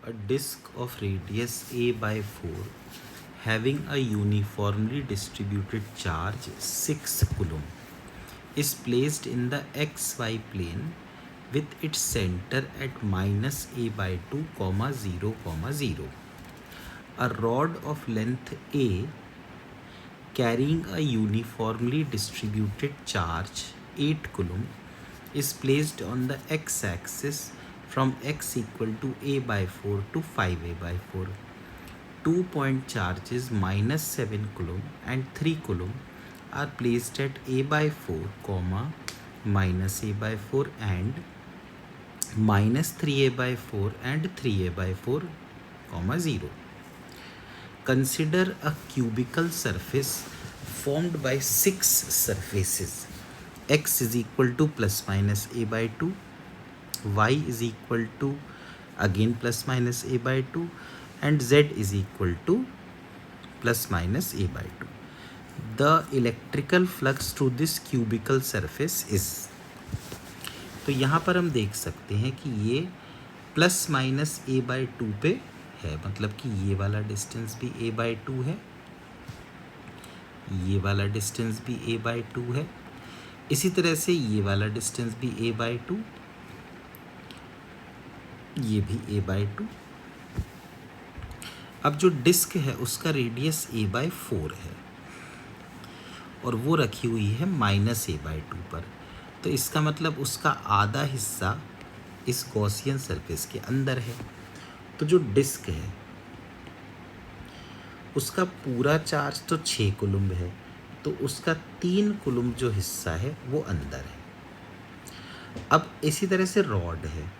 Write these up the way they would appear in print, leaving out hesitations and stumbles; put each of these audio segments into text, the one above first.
A disk of radius a by 4 having a uniformly distributed charge 6 coulomb is placed in the xy plane with its center at minus a by 2, 0, 0. A rod of length a carrying a uniformly distributed charge 8 coulomb is placed on the x-axis from x equal to a by 4 to 5a by 4. 2-point charges minus 7 coulomb and 3 coulomb are placed at a by 4, minus a by 4 and minus 3a by 4 and 3a by 4, 0. Consider a cubical surface formed by 6 surfaces. X is equal to plus minus a by 2, y is equal to again plus minus a by 2 and z is equal to plus minus a by 2. The electrical flux through this cubical surface is, तो यहाँ पर हम देख सकते हैं कि ये plus minus a by 2 पे है, मतलब कि ये वाला डिस्टेंस भी a by 2 है, ये वाला डिस्टेंस भी a by 2 है, इसी तरह से ये वाला डिस्टेंस भी a by 2, ये भी a by 2. अब जो डिस्क है उसका रेडियस a by 4 है और वो रखी हुई है माइनस a by 2 पर, तो इसका मतलब उसका आधा हिस्सा इस गॉसियन सरफेस के अंदर है. तो जो डिस्क है उसका पूरा चार्ज तो 6 कुलम्ब है, तो उसका 3 कुलम्ब जो हिस्सा है वो अंदर है. अब इसी तरह से रॉड है,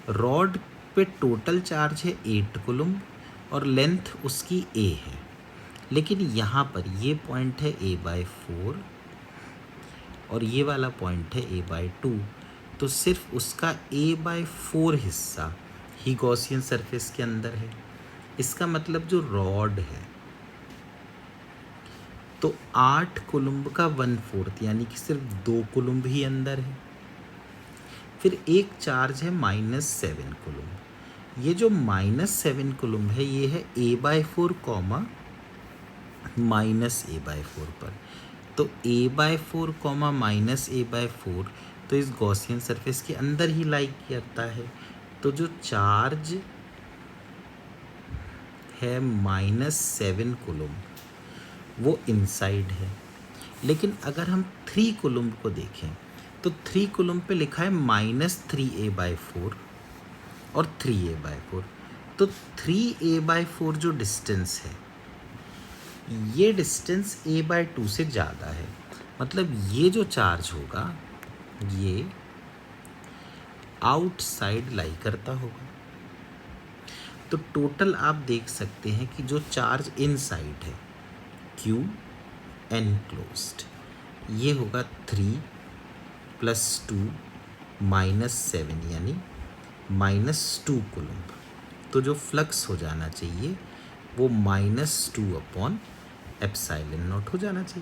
रॉड पे टोटल चार्ज है 8 कुलम्ब और लेंथ उसकी a है, लेकिन यहाँ पर ये पॉइंट है a by 4 और ये वाला पॉइंट है a by 2, तो सिर्फ उसका a by 4 हिस्सा ही गॉसियन सरफेस के अंदर है. इसका मतलब जो रॉड है तो 8 कुलम्ब का 1/4 यानी कि सिर्फ 2 कुलम्ब ही अंदर है. फिर एक चार्ज है माइनस 7 कुलम्ब. ये जो माइनस 7 कुलम्ब है ये है a by 4, minus a by 4 पर, तो a by 4, minus a by 4 तो इस गॉसियन सरफेस के अंदर ही लाई करता है. तो जो चार्ज है माइनस 7 कुलम्ब वो इनसाइड है. लेकिन अगर हम 3 कुलम्ब को देखें तो 3 कुलम्ब पे लिखा है माइनस 3a by 4 और 3a by 4, तो 3a by 4 जो डिस्टेंस है ये डिस्टेंस a by 2 से ज़्यादा है, मतलब ये जो चार्ज होगा ये आउटसाइड लाई करता होगा. तो टोटल आप देख सकते हैं कि जो चार्ज इनसाइड है Q एनक्लोज्ड ये होगा 3 + 2 -7 यानी -2 कुलम्ब. तो जो फ्लक्स हो जाना चाहिए वो -2/ε0 हो जाना चाहिए.